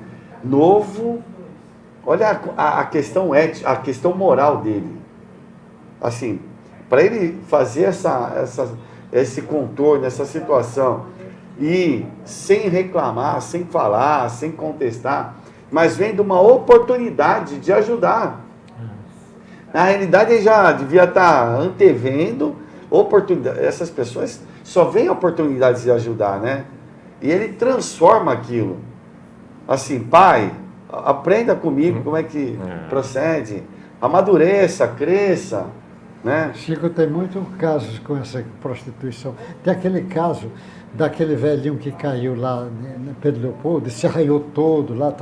olha a questão ética, a questão moral dele. Assim, para ele fazer esse contorno, essa situação, e sem reclamar, sem falar, sem contestar, mas vendo uma oportunidade de ajudar. Na realidade, ele já devia estar antevendo oportunidade. Essas pessoas só veem oportunidades de ajudar, né? E ele transforma aquilo. Assim, pai, aprenda comigo como é que procede, amadureça, cresça, né? Chico tem muitos casos com essa prostituição. Tem aquele caso daquele velhinho que caiu lá em Pedro Leopoldo, se arranhou todo lá,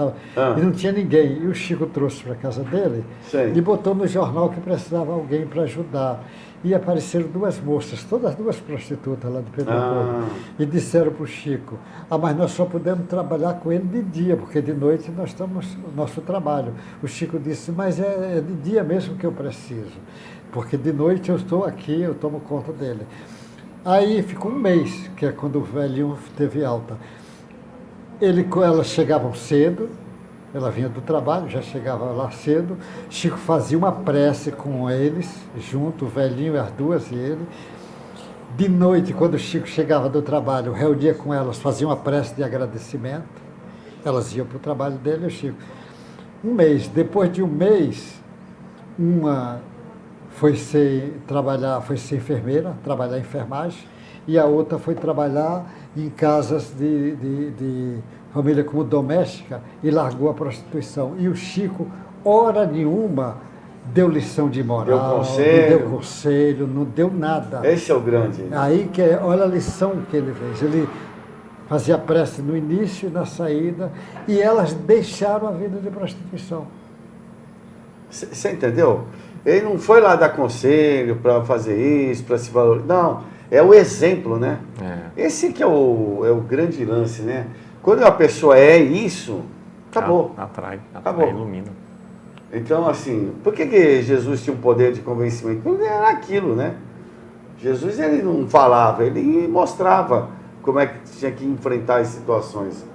e não tinha ninguém. E o Chico trouxe para a casa dele e botou no jornal que precisava alguém para ajudar. E apareceram duas moças, todas duas prostitutas lá de Pedro Leopoldo, e disseram para o Chico, mas nós só podemos trabalhar com ele de dia, porque de noite nós estamos no nosso trabalho. O Chico disse, mas é de dia mesmo que eu preciso, porque de noite eu estou aqui, eu tomo conta dele. Aí ficou um mês, que é quando o velhinho teve alta. Elas chegavam cedo, ela vinha do trabalho, já chegava lá cedo. Chico fazia uma prece com eles, junto, o velhinho, as duas e ele. De noite, quando o Chico chegava do trabalho, reunia com elas, fazia uma prece de agradecimento. Elas iam para o trabalho dele e o Chico. Um mês, depois de um mês, uma foi ser enfermeira, trabalhar em enfermagem, e a outra foi trabalhar em casas de família como doméstica e largou a prostituição. E o Chico, hora nenhuma, deu lição de moral, deu conselho, não deu nada. Esse é o grande. Aí, olha a lição que ele fez. Ele fazia prece no início e na saída, e elas deixaram a vida de prostituição. Você entendeu? Ele não foi lá dar conselho para fazer isso, para se valorizar. Não, é o exemplo, né? Esse que é o grande lance, né? Quando a pessoa é isso, acabou. Atrai, ilumina. Então, assim, por que Jesus tinha um poder de convencimento? Porque era aquilo, né? Jesus, ele não falava, ele mostrava como é que tinha que enfrentar as situações.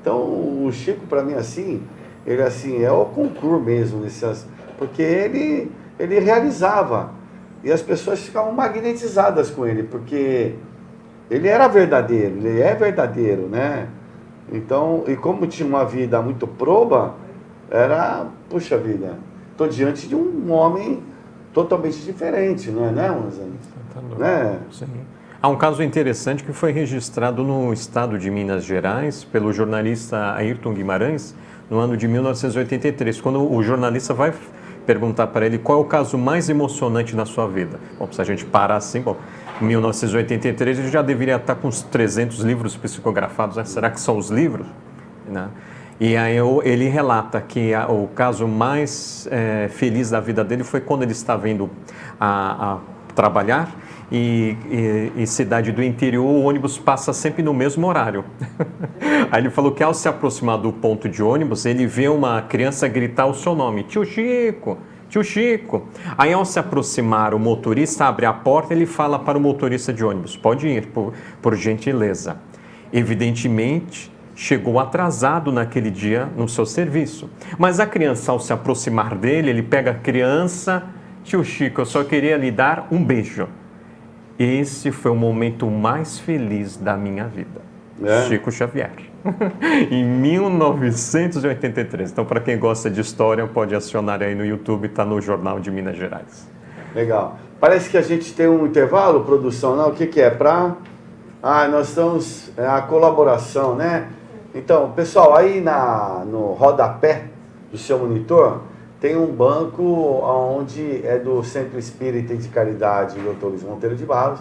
Então, o Chico, para mim, assim, ele assim, é o concurso mesmo, porque ele realizava, e as pessoas ficavam magnetizadas com ele, porque ele era verdadeiro, ele é verdadeiro, né? Então, e como tinha uma vida muito proba, puxa vida, estou diante de um homem totalmente diferente, não é, né, Rosane? Né? Sim. Há um caso interessante que foi registrado no estado de Minas Gerais pelo jornalista Ayrton Guimarães no ano de 1983, quando o jornalista vai perguntar para ele qual é o caso mais emocionante na sua vida. Bom, se a gente parar assim, em 1983 ele já deveria estar com uns 300 livros psicografados, né? Será que são os livros? Né? E aí ele relata que o caso mais feliz da vida dele foi quando ele estava indo a trabalhar e cidade do interior, o ônibus passa sempre no mesmo horário. Aí ele falou que ao se aproximar do ponto de ônibus, ele vê uma criança gritar o seu nome, tio Chico, Tio Chico. Aí, ao se aproximar, o motorista abre a porta e ele fala para o motorista de ônibus: pode ir, por gentileza. Evidentemente, chegou atrasado naquele dia no seu serviço. Mas a criança, ao se aproximar dele, ele pega a criança: tio Chico, eu só queria lhe dar um beijo. Esse foi o momento mais feliz da minha vida. Chico Xavier. Em 1983. Então, para quem gosta de história, pode acionar aí no YouTube, está no Jornal de Minas Gerais. Legal. Parece que a gente tem um intervalo, produção, não? O que é? Nós estamos... a colaboração, né? Então, pessoal, aí no rodapé do seu monitor, tem um banco onde é do Centro Espírita de Caridade Dr. Luiz Monteiro de Barros,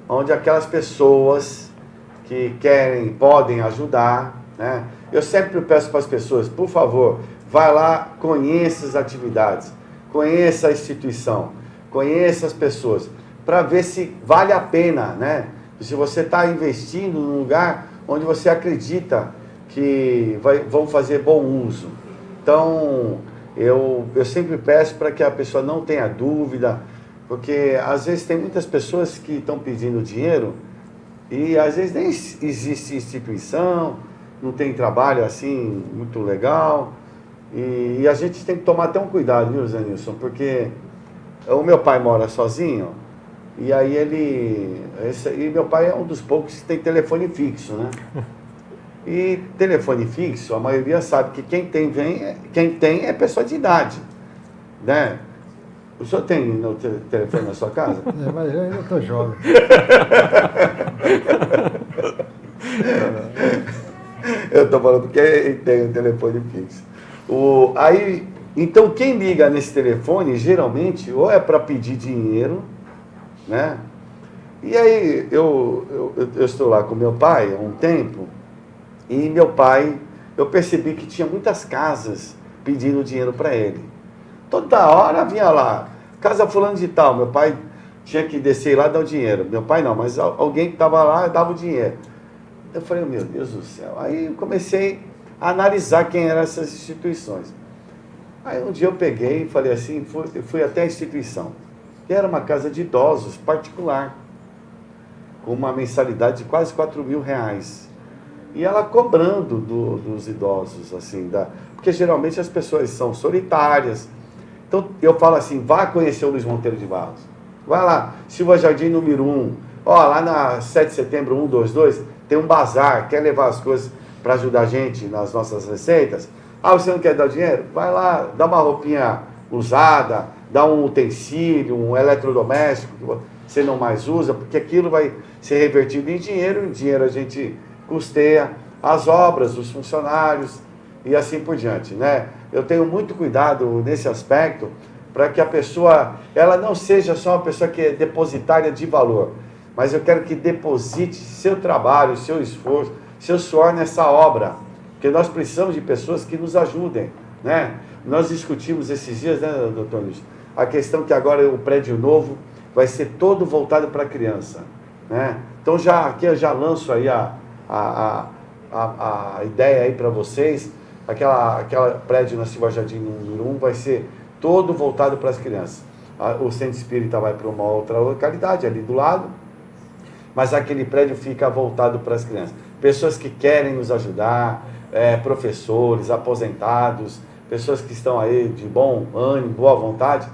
onde aquelas pessoas que querem, podem ajudar, né? Eu sempre peço para as pessoas, por favor, vá lá, conheça as atividades, conheça a instituição, conheça as pessoas, para ver se vale a pena, né? Se você está investindo num lugar onde você acredita que vão fazer bom uso. Então, eu sempre peço para que a pessoa não tenha dúvida, porque às vezes tem muitas pessoas que estão pedindo dinheiro e às vezes nem existe instituição, não tem trabalho assim muito legal, e a gente tem que tomar até um cuidado, viu, Zé Nilson? Porque o meu pai mora sozinho, e aí e meu pai é um dos poucos que tem telefone fixo, né? E telefone fixo, a maioria sabe que quem tem é pessoa de idade, né? O senhor tem no telefone na sua casa? Mas eu ainda estou jovem. Eu estou falando que tem um telefone fixo. Então, quem liga nesse telefone, geralmente, ou é para pedir dinheiro, né? E aí, eu estou lá com meu pai há um tempo, e meu pai, eu percebi que tinha muitas casas pedindo dinheiro para ele. Toda hora vinha lá, casa fulano de tal, meu pai tinha que descer lá e dar o dinheiro. Meu pai não, mas alguém que estava lá dava o dinheiro. Eu falei, meu Deus do céu. Aí eu comecei a analisar quem eram essas instituições. Aí um dia eu peguei e falei assim, fui até a instituição, que era uma casa de idosos particular, com uma mensalidade de quase R$4.000. E ela cobrando dos idosos, assim, porque geralmente as pessoas são solitárias. Então eu falo assim, vá conhecer o Luiz Monteiro de Barros. Vai lá, Silva Jardim número 1, lá na 7 de setembro 122, tem um bazar, quer levar as coisas para ajudar a gente nas nossas receitas? Você não quer dar dinheiro? Vai lá, dá uma roupinha usada, dá um utensílio, um eletrodoméstico que você não mais usa, porque aquilo vai ser revertido em dinheiro a gente custeia as obras dos funcionários e assim por diante, né? Eu tenho muito cuidado nesse aspecto para que a pessoa, ela não seja só uma pessoa que é depositária de valor, mas eu quero que deposite seu trabalho, seu esforço, seu suor nessa obra, porque nós precisamos de pessoas que nos ajudem, né? Nós discutimos esses dias, né, doutor Luiz, a questão que agora o prédio novo vai ser todo voltado para a criança, né? Então aqui eu já lanço aí a ideia aí para vocês, aquela prédio na Silva Jardim número 1 vai ser todo voltado para as crianças. O Centro Espírita vai para uma outra localidade ali do lado, mas aquele prédio fica voltado para as crianças. Pessoas que querem nos ajudar, professores, aposentados, pessoas que estão aí de bom ânimo, boa vontade.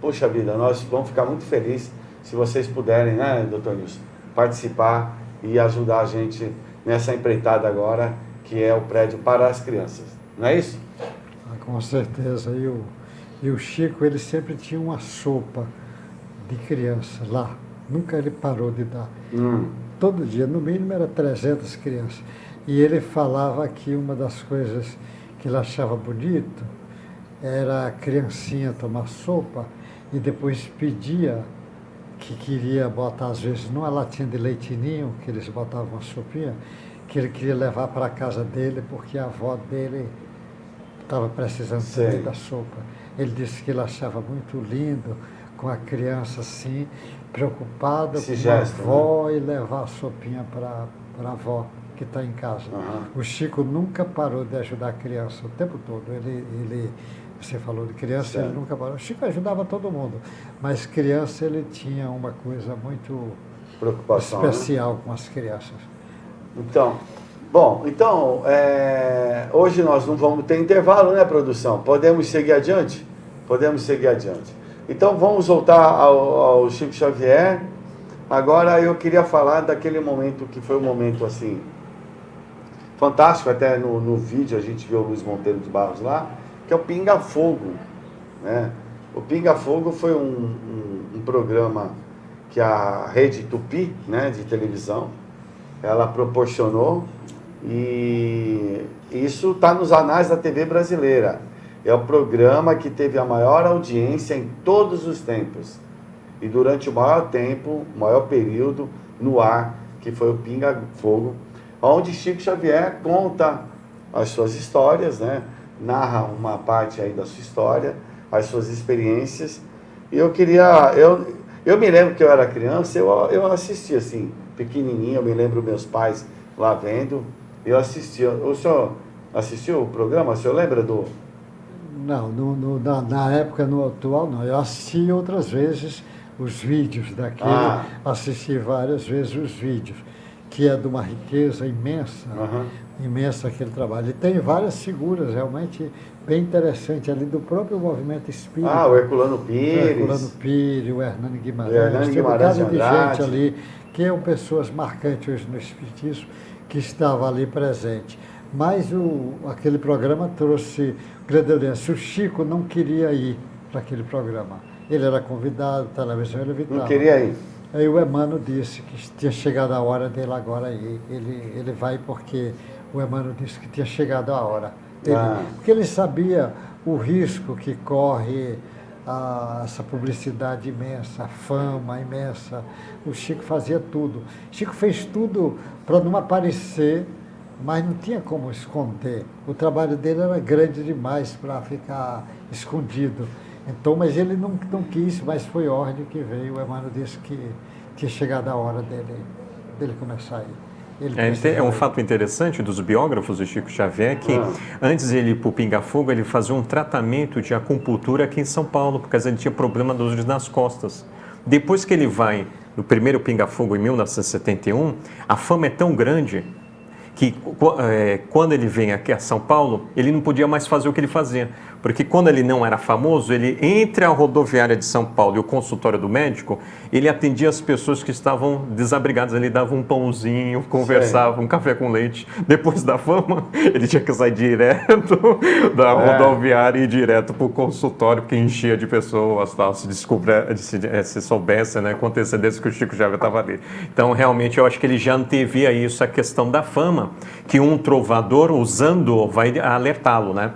Puxa vida, nós vamos ficar muito felizes se vocês puderem, né, doutor Nilson, participar e ajudar a gente nessa empreitada agora, que é o prédio para as crianças. Não é isso? Com certeza. E o Chico, ele sempre tinha uma sopa de criança lá. Nunca ele parou de dar. Todo dia, no mínimo, era 300 crianças. E ele falava que uma das coisas que ele achava bonito era a criancinha tomar sopa e depois pedia que queria botar, às vezes, numa latinha de leitinho, que eles botavam uma sopinha, que ele queria levar para a casa dele, porque a avó dele estava precisando também da sopa. Ele disse que ele achava muito lindo, com a criança assim, preocupada com a avó, né? E levar a sopinha para a avó que está em casa. O Chico nunca parou de ajudar a criança o tempo todo. Ele Você falou de criança, Certo. ele nunca parou. O Chico ajudava todo mundo, mas criança ele tinha uma coisa muito Preocupação, né? especial com as crianças. Então, bom, então, hoje nós não vamos ter intervalo, né, produção? Podemos seguir adiante? Podemos seguir adiante. Então, vamos voltar ao Chico Xavier. Agora, eu queria falar daquele momento que foi um momento, assim, fantástico, até no vídeo a gente viu o Luiz Monteiro de Barros lá, que é o Pinga Fogo, né? O Pinga Fogo foi um programa que a Rede Tupi, né, de televisão, ela proporcionou, e isso está nos anais da TV brasileira. É o programa que teve a maior audiência em todos os tempos. E durante o maior tempo, o maior período no ar, que foi o Pinga Fogo, onde Chico Xavier conta as suas histórias, né? Narra uma parte aí da sua história, as suas experiências. E eu me lembro que eu era criança, eu assistia assim, pequenininho, eu me lembro meus pais lá vendo, eu assistia. O senhor assistiu o programa? O senhor lembra do... Não, na época, no atual, não. Eu assisti outras vezes os vídeos daquele, assisti várias vezes os vídeos, que é de uma riqueza imensa, imensa aquele trabalho. E tem várias figuras realmente bem interessantes ali do próprio movimento espírita. o Herculano Pires. O Herculano Pires, o Hernani Guimarães. O Hernani Tem um Guimarães bocado de de Andrade. gente ali, que são pessoas marcantes hoje no espiritismo, que estava ali presente. Mas aquele programa trouxe grande audiência. O Chico não queria ir para aquele programa. Ele era convidado, a televisão ele evitava. Não queria ir. Aí o Emmanuel disse que tinha chegado a hora dele agora ir. Ele vai porque o Emmanuel disse que tinha chegado a hora dele. Porque ele sabia o risco que corre essa publicidade imensa, a fama imensa. O Chico fazia tudo. Chico fez tudo para não aparecer, mas não tinha como esconder. O trabalho dele era grande demais para ficar escondido. Então, mas ele não quis, mas foi ordem que veio. O Emmanuel disse que tinha chegado a hora dele começar a ir. É um fato interessante dos biógrafos do Chico Xavier que antes de ele ir para o Pinga Fogo, ele fazia um tratamento de acupuntura aqui em São Paulo, porque ele tinha problema dos nas costas. Depois que ele vai no primeiro Pinga Fogo em 1971, a fama é tão grande que quando ele vem aqui a São Paulo, ele não podia mais fazer o que ele fazia. Porque quando ele não era famoso, ele, entre a rodoviária de São Paulo e o consultório do médico, ele atendia as pessoas que estavam desabrigadas. Ele dava um pãozinho, conversava, um café com leite. Depois da fama, ele tinha que sair direto da rodoviária e ir direto para o consultório, porque enchia de pessoas, tal, se soubesse, né, com antecedência que o Chico Xavier estava ali. Então, realmente, eu acho que ele já antevia isso, a questão da fama, que um trovador, usando, vai alertá-lo, né?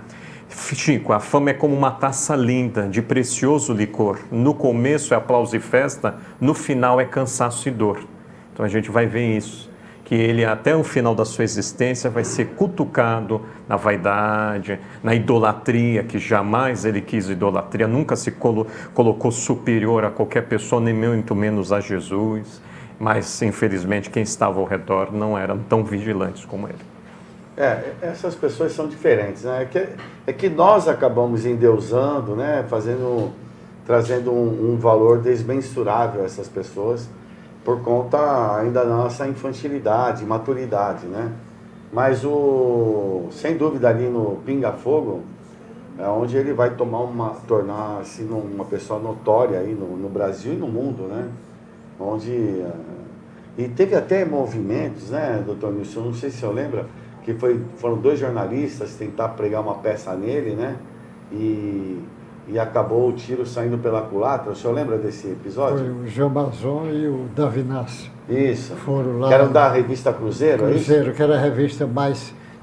Chico, a fama é como uma taça linda, de precioso licor. No começo é aplauso e festa, no final é cansaço e dor. Então a gente vai ver isso, que ele até o final da sua existência vai ser cutucado na vaidade, na idolatria, que jamais ele quis idolatria, nunca se colocou superior a qualquer pessoa, nem muito menos a Jesus. Mas, infelizmente, quem estava ao redor não eram tão vigilantes como ele. Essas pessoas são diferentes, né? É que nós acabamos endeusando, né? Trazendo um valor desmensurável a essas pessoas, por conta ainda da nossa infantilidade, maturidade, né? Mas sem dúvida ali no Pinga Fogo, é onde ele vai tornar-se uma pessoa notória aí no Brasil e no mundo, né? E teve até movimentos, né, doutor Nilson, não sei se o senhor lembra, que foram 2 jornalistas tentar pregar uma peça nele, né, e acabou o tiro saindo pela culatra. O senhor lembra desse episódio? Foi o João Bazon e o Davi Nassi. Isso. Foram lá. Que eram da revista Cruzeiro, é isso? Cruzeiro, que era a revista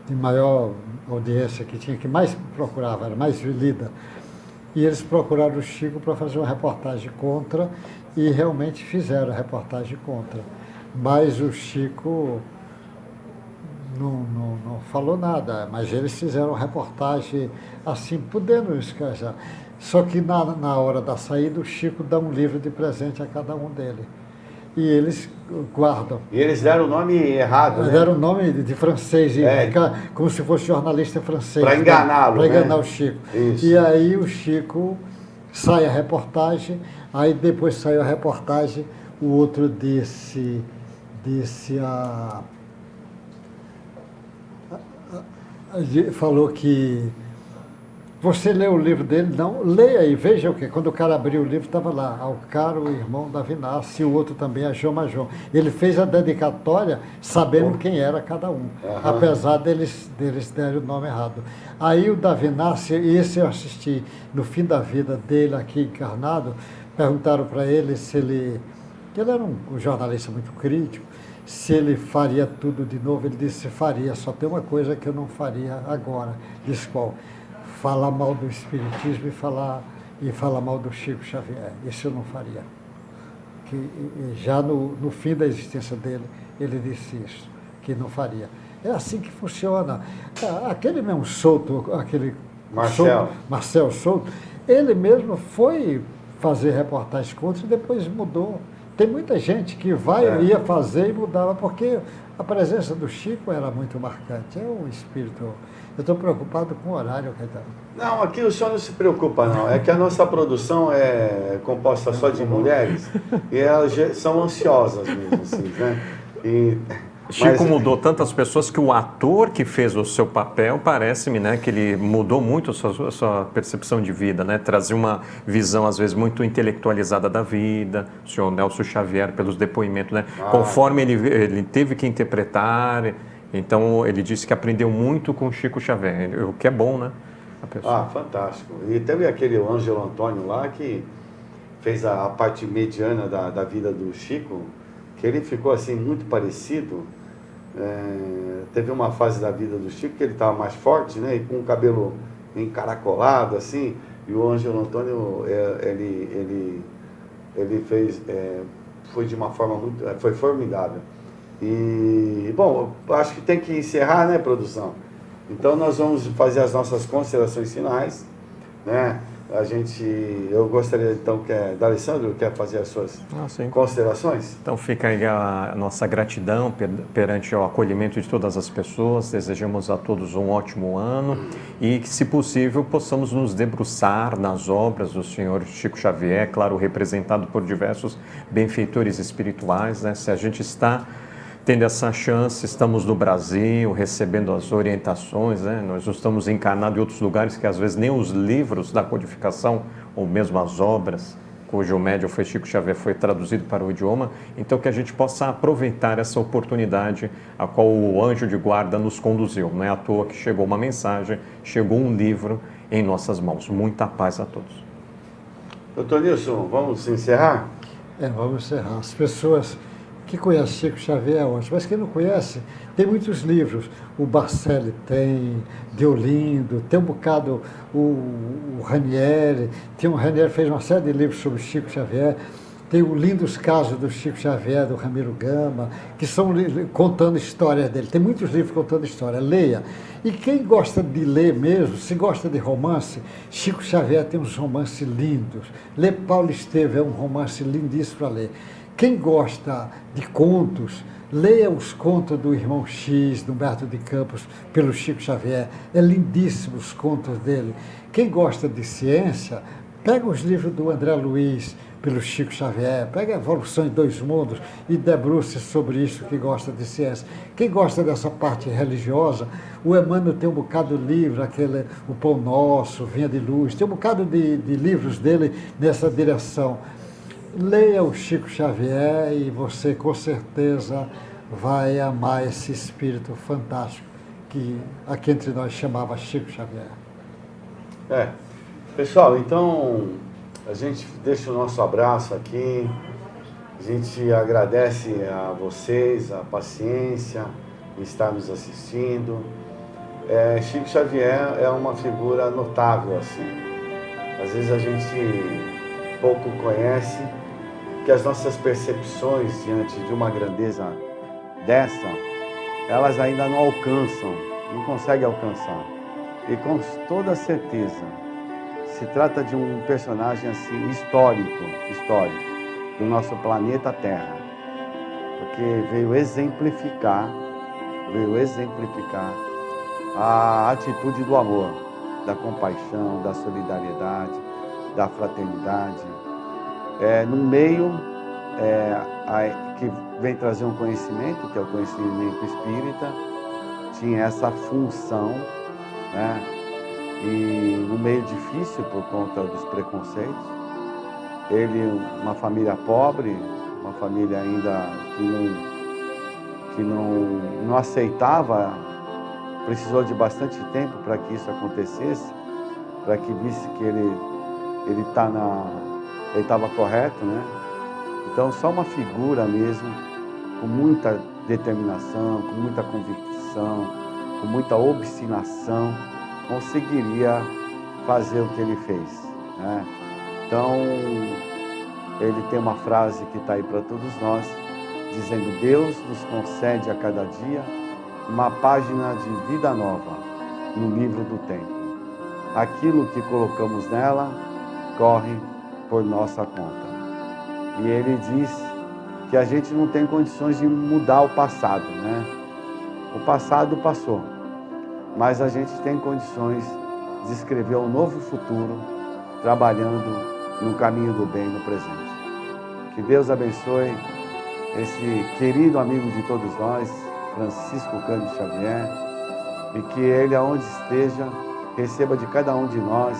de maior audiência que tinha, que mais procurava, era mais lida. E eles procuraram o Chico para fazer uma reportagem contra, e realmente fizeram a reportagem contra. Mas o Chico não falou nada, mas eles fizeram reportagem assim, podendo escajar. Só que na hora da saída, o Chico dá um livro de presente a cada um dele. e eles guardam. E eles deram o nome errado, né? Deram o nome de francês, É. como se fosse jornalista francês. Para enganá-lo, Para né? enganar o Chico. Isso. E aí o Chico sai a reportagem, aí depois saiu a reportagem, o outro falou que você leu o livro dele? Não, leia aí, veja o que. Quando o cara abriu o livro, estava lá, ao caro irmão Davi Nassi, e o outro também, a João Major. Ele fez a dedicatória sabendo quem era cada um, apesar deles derem o nome errado. Aí o Davi Nassi, esse eu assisti no fim da vida dele aqui encarnado, perguntaram para ele se ele era um jornalista muito crítico, se ele faria tudo de novo. Ele disse: faria, só tem uma coisa que eu não faria agora. Disse qual? Falar mal do Espiritismo e falar mal do Chico Xavier. Isso eu não faria. Já no fim da existência dele, ele disse isso, que não faria. É assim que funciona. Aquele mesmo Souto, aquele Marcel Souto, ele mesmo foi fazer reportagens contra e depois mudou. Tem muita gente que ia fazer e mudava, porque a presença do Chico era muito marcante. É um espírito. Eu estou preocupado com o horário, Caetano. Não, aqui o senhor não se preocupa, não. É que a nossa produção é composta só de mulheres e elas são ansiosas mesmo, assim, né? Chico mudou tantas pessoas que o ator que fez o seu papel, parece-me, né, que ele mudou muito a sua percepção de vida, né? Trazia uma visão, às vezes, muito intelectualizada da vida, o senhor Nelson Xavier, pelos depoimentos, né? Conforme ele teve que interpretar, então ele disse que aprendeu muito com Chico Xavier, o que é bom, né? Fantástico. E teve aquele Ângelo Antônio lá que fez a parte mediana da vida do Chico, que ele ficou assim muito parecido. Teve uma fase da vida do Chico que ele estava mais forte, né, e com o cabelo encaracolado assim, e o Ângelo Antônio ele fez, foi de uma forma foi formidável. E bom, acho que tem que encerrar, né, produção? Então nós vamos fazer as nossas considerações finais, né? Eu gostaria então que D'Alessandro quer fazer as suas considerações. Então fica aí a nossa gratidão perante o acolhimento de todas as pessoas. Desejamos a todos um ótimo ano e que, se possível, possamos nos debruçar nas obras do Senhor Chico Xavier, claro, representado por diversos benfeitores espirituais, né? Se a gente está tendo essa chance, estamos no Brasil, recebendo as orientações, né? Nós não estamos encarnados em outros lugares que às vezes nem os livros da codificação, ou mesmo as obras, cujo médium foi Chico Xavier, foi traduzido para o idioma, então que a gente possa aproveitar essa oportunidade a qual o anjo de guarda nos conduziu. Não é à toa que chegou uma mensagem, chegou um livro em nossas mãos. Muita paz a todos. Doutor Nilson, vamos encerrar? Vamos encerrar. As pessoas que conhece Chico Xavier é ótimo, mas quem não conhece, tem muitos livros. O Barcelli tem, Deolindo, tem um bocado o Ranieri, o Ranieri fez uma série de livros sobre Chico Xavier, tem o Lindos Casos do Chico Xavier, do Ramiro Gama, que são contando histórias dele. Tem muitos livros contando história, leia. E quem gosta de ler mesmo, se gosta de romance, Chico Xavier tem uns romances lindos. Lê Paulo Estevam, é um romance lindíssimo para ler. Quem gosta de contos, leia os contos do Irmão X, do Humberto de Campos, pelo Chico Xavier. É lindíssimo os contos dele. Quem gosta de ciência, pega os livros do André Luiz, pelo Chico Xavier, pega a Evolução em Dois Mundos e debruce sobre isso que gosta de ciência. Quem gosta dessa parte religiosa, o Emmanuel tem um bocado de livro, O Pão Nosso, Vinha de Luz, tem um bocado de livros dele nessa direção. Leia o Chico Xavier e você com certeza vai amar esse espírito fantástico que aqui entre nós chamava Chico Xavier. Pessoal, então a gente deixa o nosso abraço aqui, a gente agradece a vocês a paciência em estar nos assistindo. Chico Xavier é uma figura notável, assim. Às vezes a gente pouco conhece, que as nossas percepções diante de uma grandeza dessa, elas ainda não alcançam, não conseguem alcançar. E com toda certeza, se trata de um personagem assim histórico do nosso planeta Terra. porque veio exemplificar a atitude do amor, da compaixão, da solidariedade, da fraternidade. No meio que vem trazer um conhecimento, que é o conhecimento espírita, tinha essa função, né? E no meio difícil por conta dos preconceitos, ele, uma família pobre, uma família ainda que não aceitava, precisou de bastante tempo para que isso acontecesse, para que visse que ele estava correto, né? Então, só uma figura mesmo, com muita determinação, com muita convicção, com muita obstinação, conseguiria fazer o que ele fez, né? Então, ele tem uma frase que está aí para todos nós, dizendo: Deus nos concede a cada dia uma página de vida nova no livro do tempo. Aquilo que colocamos nela corre por nossa conta. E ele diz que a gente não tem condições de mudar o passado, né? O passado passou, mas a gente tem condições de escrever um novo futuro, trabalhando no caminho do bem no presente. Que Deus abençoe esse querido amigo de todos nós, Francisco Cândido Xavier, e que ele, aonde esteja, receba de cada um de nós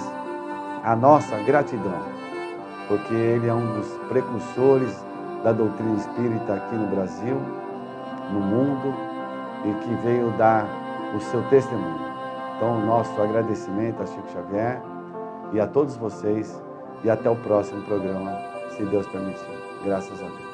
a nossa gratidão, porque ele é um dos precursores da doutrina espírita aqui no Brasil, no mundo, e que veio dar o seu testemunho. Então, o nosso agradecimento a Chico Xavier e a todos vocês, e até o próximo programa, se Deus permitir. Graças a Deus.